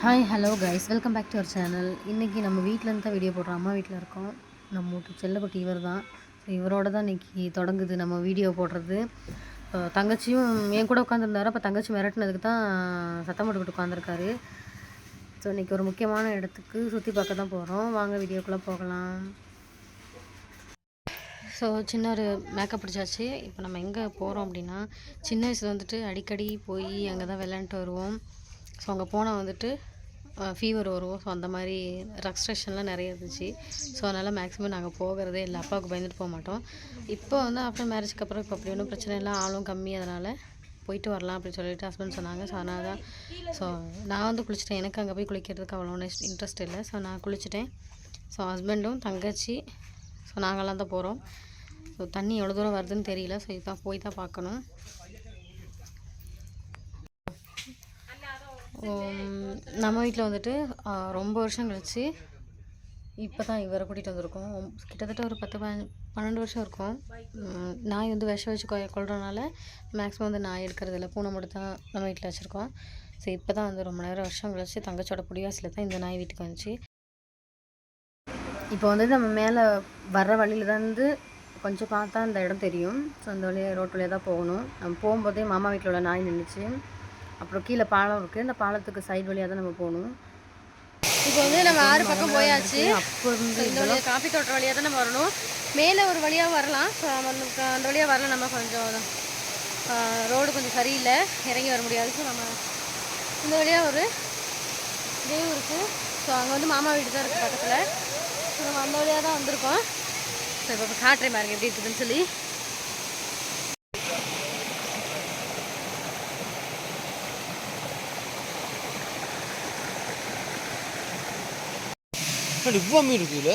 Hi hello guys, welcome back to our channel. இன்றைக்கி நம்ம வீட்டிலேருந்து தான் வீடியோ போடுறோம். அம்மா வீட்டில் இருக்கோம். நம்ம வீட்டு செல்லக்குட்டி இவர் தான். ஸோ இவரோட தான் இன்றைக்கி தொடங்குது நம்ம வீடியோ போடுறது. தங்கச்சியும் என் கூட உட்காந்துருந்தாரு. அப்போ தங்கச்சி மிரட்டினதுக்கு தான் சத்தம் போட்டுக்கிட்டு உட்காந்துருக்காரு. ஸோ இன்றைக்கி ஒரு முக்கியமான இடத்துக்கு சுற்றி பார்க்க தான் போகிறோம். வாங்க வீடியோக்குள்ளே போகலாம். ஸோ சின்ன ஒரு மேக்கப் பிடிச்சாச்சு. இப்போ நம்ம எங்கே போகிறோம் அப்படின்னா, சின்ன வயசில் வந்துட்டு அடிக்கடி போய் அங்கே தான் விளையாண்டுட்டு வருவோம். ஸோ அங்கே போனால் வந்துட்டு ஃபீவர் வரும். ஸோ அந்த மாதிரி ரெஸ்ட்ரிக்ஷன்லாம் நிறைய இருந்துச்சு. ஸோ அதனால் மேக்ஸிமம் நாங்கள் போகிறதே இல்லை. அப்பாவுக்கு பயந்துட்டு போக மாட்டோம். இப்போ வந்து ஆஃப்டர் மேரேஜ்க்கு அப்புறம் இப்போ அப்படி ஒன்றும் பிரச்சனை இல்லை, ஆளும் கம்மி. அதனால் போயிட்டு வரலாம் அப்படின்னு சொல்லிட்டு ஹஸ்பண்ட் சொன்னாங்க. ஸோ அதனால் தான் நான் வந்து குளிச்சிட்டேன். எனக்கு அங்கே போய் குளிக்கிறதுக்கு அவ்வளோ இன்ட்ரெஸ்ட் இல்லை. ஸோ நான் குளிச்சிட்டேன். ஸோ ஹஸ்பண்டும் தங்கச்சி ஸோ நாங்கள்லாம் தான் போகிறோம். ஸோ தண்ணி எவ்வளோ தூரம் வருதுன்னு தெரியல. ஸோ இதுதான் போய் தான் பார்க்கணும். நம்ம வீட்டில் வந்துட்டு ரொம்ப வருஷம் கழிச்சு இப்போ தான் இவரை கூட்டிகிட்டு வந்திருக்கோம். கிட்டத்தட்ட ஒரு 10-12 வருஷம் இருக்கும். நாய் வந்து விஷம் வச்சு கொள்றதுனால மேக்ஸிமம் வந்து நாய் எடுக்கிறது இல்லை, பூனை மட்டும் தான் நம்ம வீட்டில் வச்சுருக்கோம். ஸோ இப்போ தான் வந்து ரொம்ப நேரம் வருஷம் கழிச்சு தங்கச்சியோட புடிவாசியில் தான் இந்த நாய் வீட்டுக்கு வந்துச்சு. இப்போ வந்து நம்ம மேலே வர்ற வழியில் தான் வந்து கொஞ்சம் பார்த்தா இந்த இடம் தெரியும். ஸோ அந்த வழியாக ரோட்டு வழியாக தான் போகணும். நம்ம போகும்போதே மாமா வீட்டில் உள்ள நாய் நின்றுச்சு. அப்புறம் கீழே பாலம் இருக்குது. இந்த பாலத்துக்கு சைடு வழியாக தான் நம்ம போகணும். இப்போ வந்து நம்ம 6 பக்கம் போயாச்சு. அப்போ இருந்து இந்த வழியாக காஃபி தோட்டம் வழியாக தான் நம்ம வரணும். மேலே ஒரு வழியாக வரலாம். ஸோ அந்த வழியாக வரலாம். நம்ம கொஞ்சம் ரோடு கொஞ்சம் சரியில்லை, இறங்கி வர முடியாது. ஸோ நம்ம இந்த வழியாக ஒரு டேவ் இருக்குது. ஸோ அங்கே வந்து மாமா வீடு தான் இருக்குது பக்கத்தில். ஸோ நம்ம அந்த வழியாக தான் வந்திருக்கோம். ஸோ இப்போ காட்டுறேன் பாருங்க எப்படி இருக்குதுன்னு சொல்லி. இவ்வளோ மீன் இருக்குல்ல.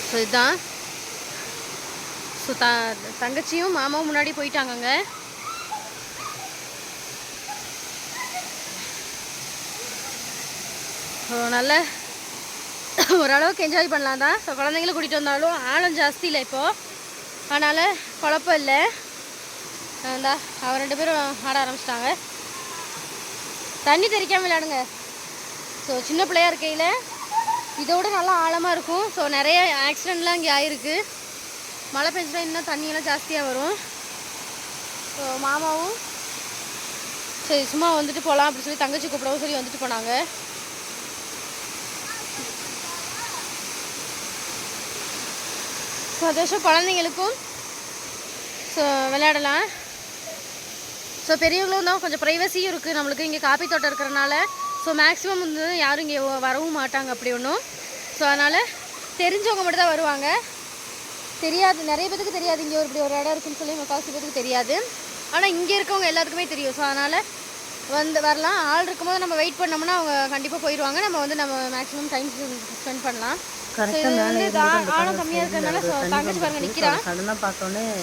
ஸோ இதுதான். ஸோ தங்கச்சியும் மாமாவும் முன்னாடி போயிட்டாங்கங்க. ஸோ நல்ல ஓரளவுக்கு என்ஜாய் பண்ணலாம் தான். ஸோ குழந்தைங்கள கூட்டிகிட்டு வந்தாலும் ஆழம் ஜாஸ்தி இல்லை இப்போது, அதனால் குழப்பம் இல்லை. இந்தா அவர் 2 பேரும் ஆட ஆரம்பிச்சிட்டாங்க. தண்ணி தெரிக்காமல் விளையாடுங்க. ஸோ சின்ன பிள்ளையாக இருக்கையில் இதோட நல்லா ஆழமாக இருக்கும். ஸோ நிறைய ஆக்சிடெண்ட்லாம் இங்கே ஆகிருக்கு. மழை பெஞ்சிட்டா இன்னும் தண்ணியெல்லாம் ஜாஸ்தியாக வரும். ஸோ மாமாவும் சரி சும்மா வந்துட்டு போகலாம் அப்படி சொல்லி தங்கச்சி கூப்பிடவும் சொல்லி வந்துட்டு போனாங்க. சந்தோஷம் குழந்தைங்களுக்கும். ஸோ விளையாடலாம். ஸோ பெரியவங்களும் தான் கொஞ்சம் ப்ரைவசியும் இருக்குது நம்மளுக்கு. இங்கே காப்பி தோட்டம் இருக்கிறனால ஸோ மேக்ஸிமம் வந்து யாரும் இங்கே வரவும் மாட்டாங்க அப்படி ஒன்றும். ஸோ அதனால் தெரிஞ்சவங்க மட்டும் தான் வருவாங்க. தெரியாது, நிறைய பேருக்கு தெரியாது இங்கே இப்படி ஒரு இடம் இருக்குன்னு சொல்லி முக்கால்வாசி பேருக்கு தெரியாது. ஆனால் இங்கே இருக்கவங்க எல்லாத்துக்குமே தெரியும். ஸோ அதனால் வந்து வரலாம். ஆள் இருக்கும்போது நம்ம வெயிட் பண்ணோம்னா அவங்க கண்டிப்பாக போயிடுவாங்க. நம்ம வந்து நம்ம மேக்ஸிமம் டைம் ஸ்பெண்ட் பண்ணலாம். ஆழம் கம்மியாக இருக்கிறதுனால தங்கச்சி பாருங்க நிற்கிறான்.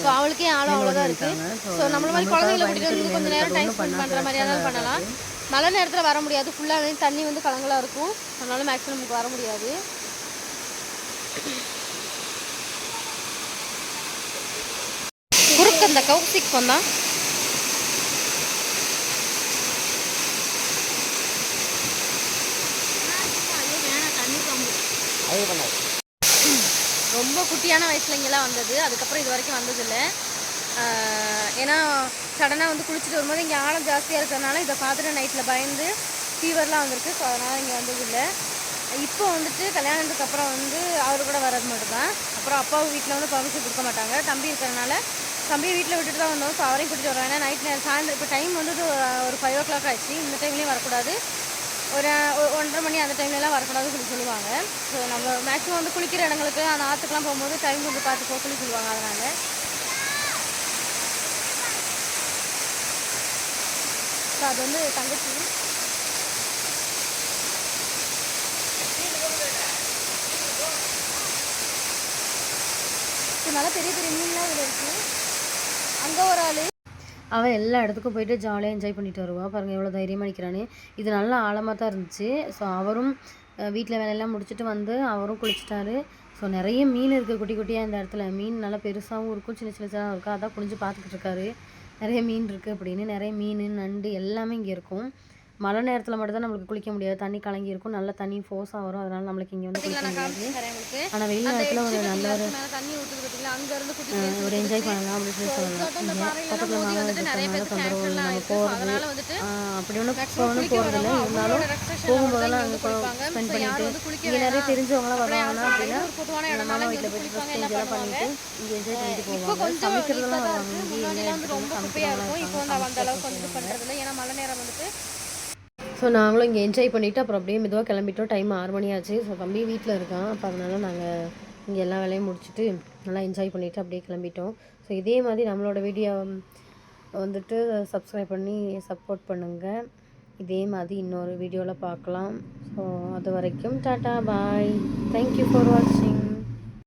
ஸோ அவளுக்கே ஆழம் அவ்வளோதான் இருக்குது. ஸோ நம்மள மாதிரி குழந்தைங்களை கூட்டிகிட்டு வந்து கொஞ்சம் நேரம் டைம் ஸ்பெண்ட் பண்ணுற மாதிரியாவது பண்ணலாம். மழை நேரத்தில் வர முடியாது, ஃபுல்லாக தண்ணி வந்து கலங்களாக இருக்கும். அதனால மேக்ஸிமம் நமக்கு வர முடியாது. குறுக்க அந்த கௌசிக் வந்தான். ரொம்ப குட்டியான வயசுல இங்கெல்லாம் வந்தது. அதுக்கப்புறம் இது வரைக்கும் வந்ததில்லை. ஏன்னா சடனாக வந்து குளிச்சுட்டு வரும்போது இங்கே ஆழம் ஜாஸ்தியாக இருக்கிறதுனால இதை பார்த்துட்டு நைட்டில் பயந்து ஃபீவர்லாம் வந்திருக்கு. ஸோ அதனால் இங்கே வந்ததில்லை. இப்போ வந்துட்டு கல்யாணத்துக்கு அப்புறம் வந்து அவர் கூட வர்றது மட்டும்தான். அப்புறம் அப்பாவும் வீட்டில் வந்து பர்மிஷன் கொடுக்க மாட்டாங்க. தம்பி இருக்கிறதுனால தம்பியை வீட்டில் விட்டுட்டு தான் வந்தோம். ஸோ அவரையும் கூட்டிகிட்டு வருவாங்க. ஏன்னா நைட் சாயந்தரம் இப்போ டைம் வந்துட்டு ஒரு 5 o'clock ஆயிடுச்சு. இந்த டைம்லேயும் வரக்கூடாது, ஒரு 1:30 மணி அந்த டைம்லலாம் வரக்கூடாதுன்னு சொல்லுவாங்க. ஸோ நம்ம மேக்ஸிமம் வந்து குளிக்கிற இடங்களுக்கு அந்த ஆற்றுக்கெலாம் போகும்போது டைம் கொஞ்சம் பார்த்து போக சொல்லி சொல்லுவாங்க. அதனால் ஸோ அது வந்து தங்கச்சி நல்லா பெரிய பெரிய மீன்லாம் இதில் இருக்குது. அங்கே ஒரு ஆள் அவன் எல்லா இடத்துக்கும் போயிட்டு ஜாலியாக என்ஜாய் பண்ணிட்டு வருவாள். பாருங்கள் எவ்வளோ தைரியமாக நிற்கிறானே. இது நல்லா ஆழமாக தான் இருந்துச்சு. ஸோ அவரும் வீட்டில் வேலையெல்லாம் முடிச்சுட்டு வந்து அவரும் குளிச்சிட்டாரு. ஸோ நிறைய மீன் இருக்குது குட்டி குட்டியாக இந்த இடத்துல. மீன் நல்லா பெருசாகவும் இருக்கும், சின்ன சின்னதாக இருக்கும். அதான் குளிச்சு பார்த்துக்கிட்டு இருக்காரு. நிறைய மீன் இருக்குது அப்படின்னு. நிறைய மீன், நண்டு எல்லாமே இங்கே இருக்கும். மழை நேரத்தில் மட்டும் தான் நம்மளுக்கு குளிக்க முடியாது, தண்ணி கலங்கி இருக்கும், நல்ல தண்ணி ஃபோர்ஸாக வரும், அதனால நம்மளுக்கு இங்கே வந்து குளிக்க முடியாது. ஆனால் வெயில் நேரத்தில் ஒரு நல்ல ஒரு என்ஜாய் பண்ணலாம் அப்படின்னு சொல்லி சொல்லலாம். பக்கத்தில் நானும் இருக்கிறதுனால தொந்தரவு நம்ம போகிறது அப்படி ஒன்றும் போகிறதில்ல. இருந்தாலும் போகும்போதெல்லாம் அங்கே ஸ்பெண்ட் பண்ணிட்டு இங்கே நிறைய தெரிஞ்சவங்களாம் வருவாங்கன்னா அப்படின்னா நம்மளாம் வீட்டில் போய்ட்டு ட்ரெஸ் சேஞ்செல்லாம் பண்ணிட்டு இங்கே என்ஜாய் பண்ணிட்டு போவாங்க. சமைக்கிறதெல்லாம் வருவாங்க, இங்கே என்ன சமைக்கிறவங்க. ஸோ நாங்களும் இங்கே என்ஜாய் பண்ணிவிட்டு அப்புறம் அப்படியே மெதுவாக கிளம்பிட்டோம். டைம் 6 மணி ஆச்சு. ஸோ தம்பி வீட்டில் இருக்கான். அப்போ அதனால் நாங்கள் இங்கே எல்லா வேலையும் முடிச்சுட்டு நல்லா என்ஜாய் பண்ணிவிட்டு அப்படியே கிளம்பிட்டோம். ஸோ இதே மாதிரி நம்மளோட வீடியோ வந்துட்டு சப்ஸ்கிரைப் பண்ணி சப்போர்ட் பண்ணுங்கள். இதே மாதிரி இன்னொரு வீடியோவில் பார்க்கலாம். ஸோ அது வரைக்கும் டாட்டா பாய். தேங்க்யூ ஃபார் வாட்சிங்.